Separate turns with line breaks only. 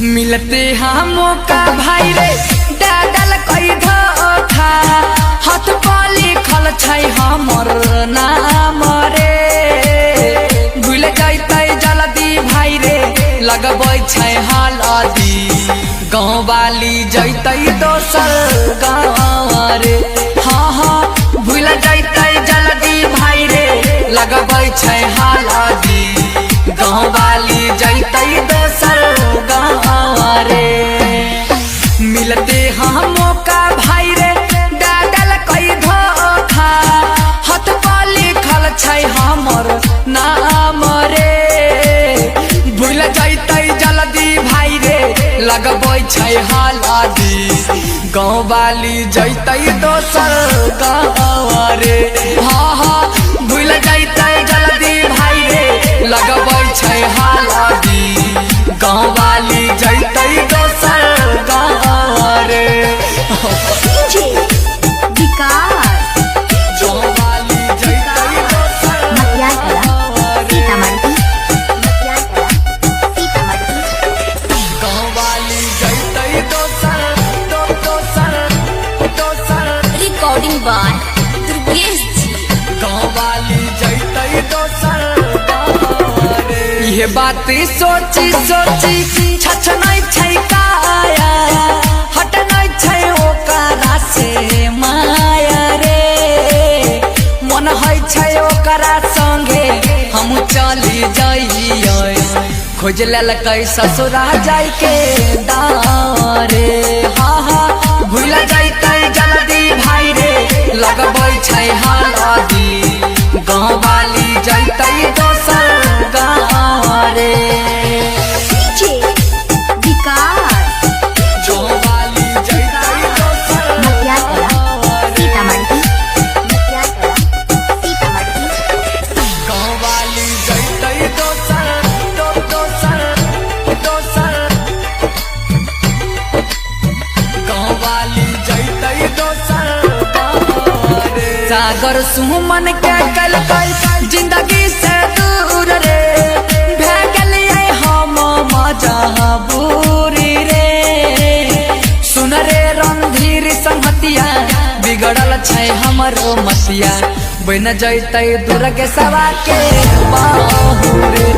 मिलते हम मौका भाई रे डाडल कई धोखा हाथ पर लिखल छै हमर नाम रे भूल जैतै जल्दी भाई रे लगबै छै हल्दी गाँव वाली जैतै दोसर गाँव रे हाँ हाँ भूल जैतै जल्दी भाई रे लगबै छै हल्दी गाँव वाली जैतै दोसर गाँव रे मिलते हाँ मौका भाई रे डाडल कई धोखा हाथ पर लिखल छै हमर नाम रे भूल जैतै जल्दी भाई रे लगबै छै हल्दी गाँव वाली जैतै दोसर गाँव रे हाँ हाँ भूल जैतै जल्दी भाई रे लगबै छै हल्दी गाँव वाली जैतै दोसर गाँव रे
रिकॉर्डिंग बाय दुर्गेश जी।
गाँव वाली जैतै दोसर गाँव रे ये बात सोची सोची छछनै छै काया हटनै छै ओकरा से माया रे मन है छै ओकरा संगे हम चली जाइए खोज लेलकै ससुरा जाय के दाव रे हाँ हाँ भूल जैतै जल्दी भाई रे लगबै छै हल्दी गाँव वाली जैतै दोसर गाँव रे सागर सुमन के कलकै जिंदगी से दूर रे भे गेलियै हम मजबूरी रे सुन रे रणधीर संगतिया बिगड़ल छै हमरो मतिया बन जैतै दुर्गेशवा के बाहु रे